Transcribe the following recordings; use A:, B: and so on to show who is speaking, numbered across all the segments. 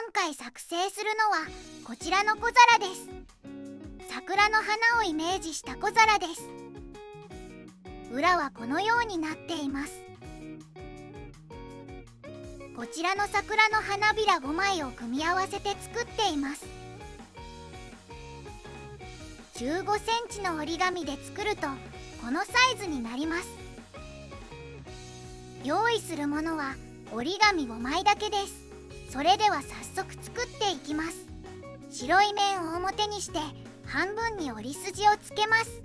A: 今回作成するのはこちらの小皿です。桜の花をイメージした小皿です。裏はこのようになっています。こちらの桜の花びら5枚を組み合わせて作っています。15センチの折り紙で作るとこのサイズになります。用意するものは折り紙5枚だけです。それでは早速作っていきます。白い面を表にして半分に折り筋をつけます。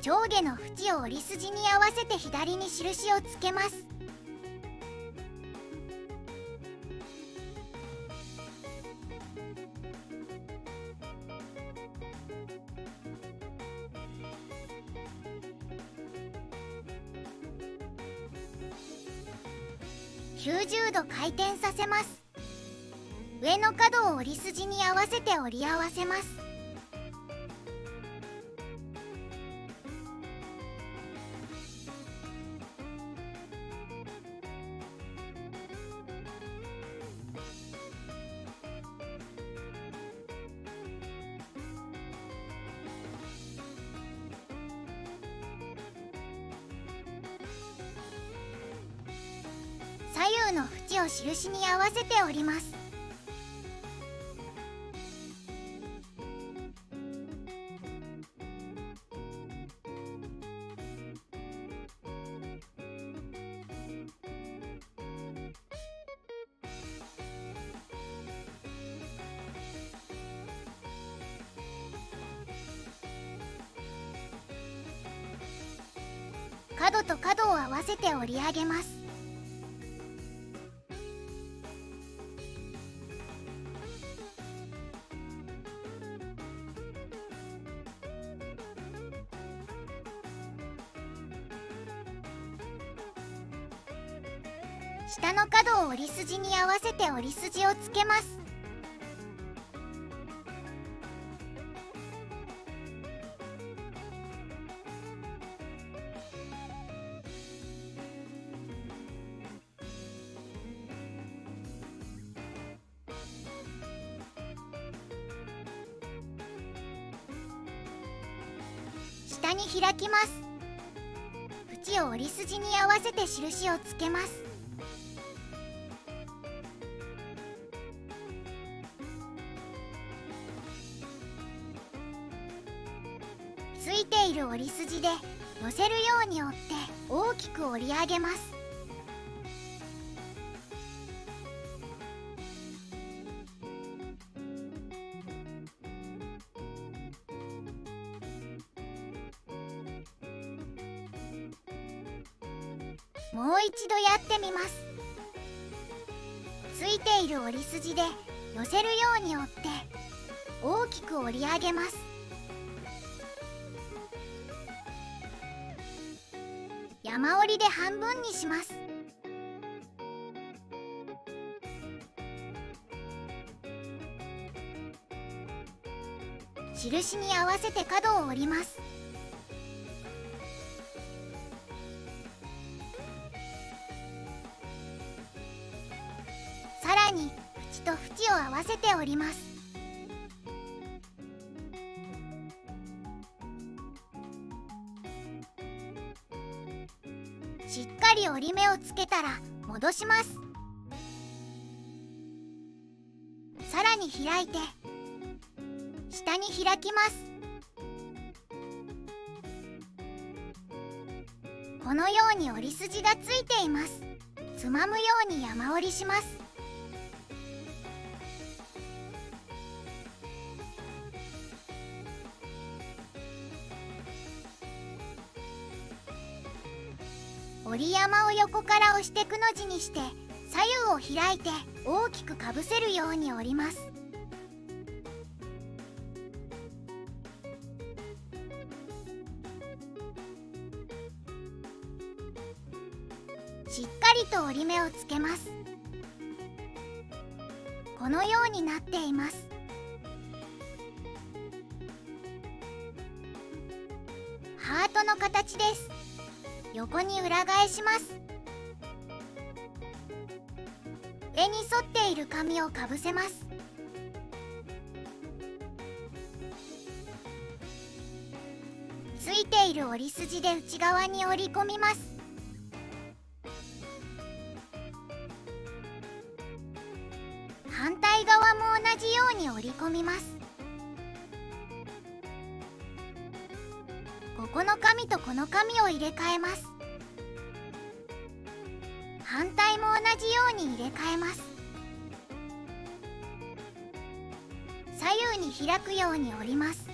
A: 上下の縁を折り筋に合わせて左に印をつけます。90度回転させます。上の角を折り筋に合わせて折り合わせます。左右の縁を印に合わせて折ります。角と角を合わせて折り上げます。下の角を折り筋に合わせて折り筋をつけます。下に開きます。縁を折り筋に合わせて印をつけます。ついている折り筋で寄せるように折って大きく折り上げます。もう一度やってみます。ついている折り筋で寄せるように折って大きく折り上げます。山折りで半分にします。印に合わせて角を折ります。さらに縁と縁を合わせて折ります。しっかり折り目をつけたら戻します。さらに開いて下に開きます。このように折り筋がついています。つまむように山折りします。折り山を横から押してくの字にして左右を開いて大きくかぶせるように折ります。しっかりと折り目をつけます。このようになっています。ハートの形です。横に裏返します。絵に沿っている紙をかぶせます。ついている折り筋で内側に折り込みます。反対側も同じように折り込みます。ここの紙とこの紙を入れ替えます。反対も同じように入れ替えます。左右に開くように折ります。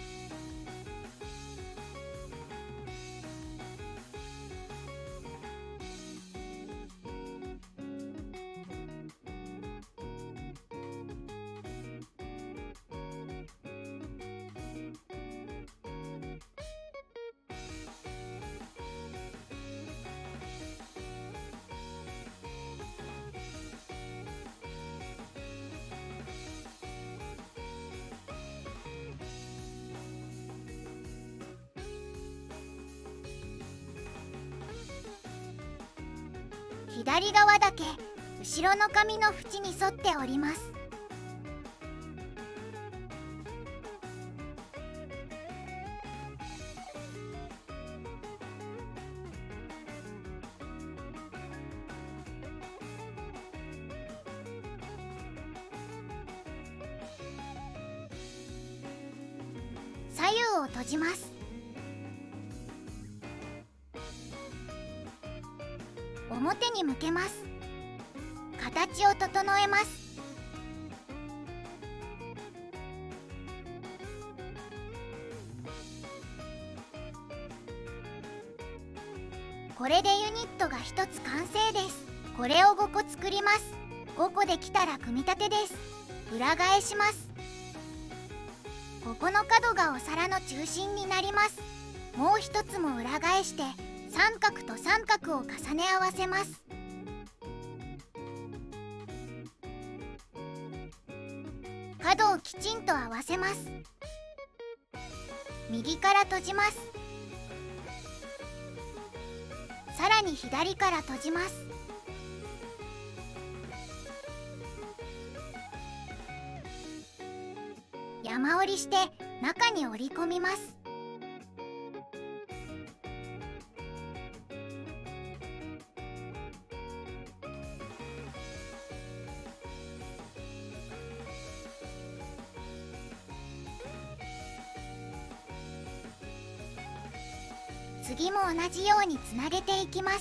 A: 左側だけ後ろの紙の縁に沿って折ります。左右を閉じます。表に向けます。形を整えます。これでユニットが1つ完成です。これを5個作ります。5個できたら組み立てです。裏返します。ここの角がお皿の中心になります。もう一つも裏返して三角と三角を重ね合わせます。角をきちんと合わせます。右から閉じます。さらに左から閉じます。山折りして中に折り込みます。次も同じようにつなげていきます。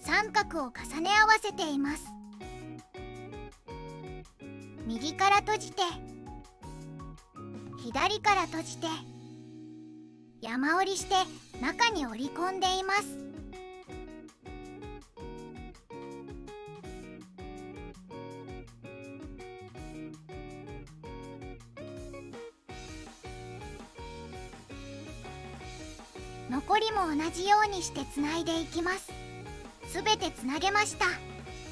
A: 三角を重ね合わせています。右から閉じて左から閉じて山折りして中に折り込んでいます。残りも同じようにしてつないでいきます。すべてつなげました。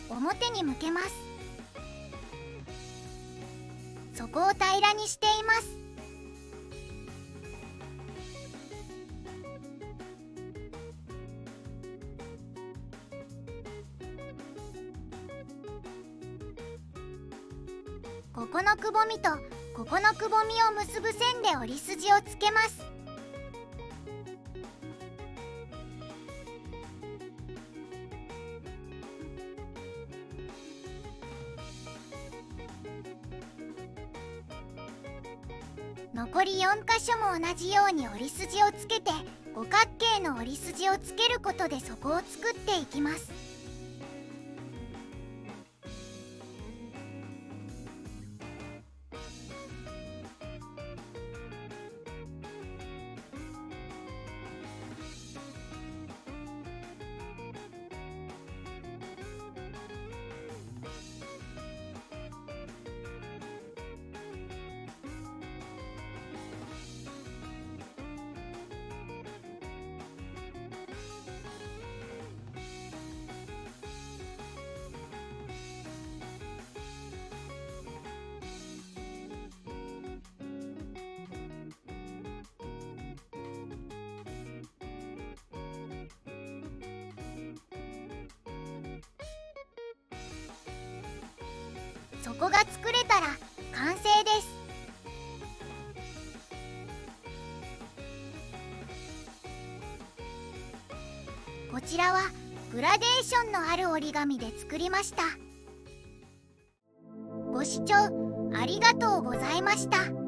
A: 表に向けます。底を平らにしています。ここのくぼみとここのくぼみを結ぶ線で折り筋をつけます。残り4箇所も同じように折り筋をつけて五角形の折り筋をつけることで底を作っていきます。底が作れたら完成です。こちらはグラデーションのある折り紙で作りました。ご視聴ありがとうございました。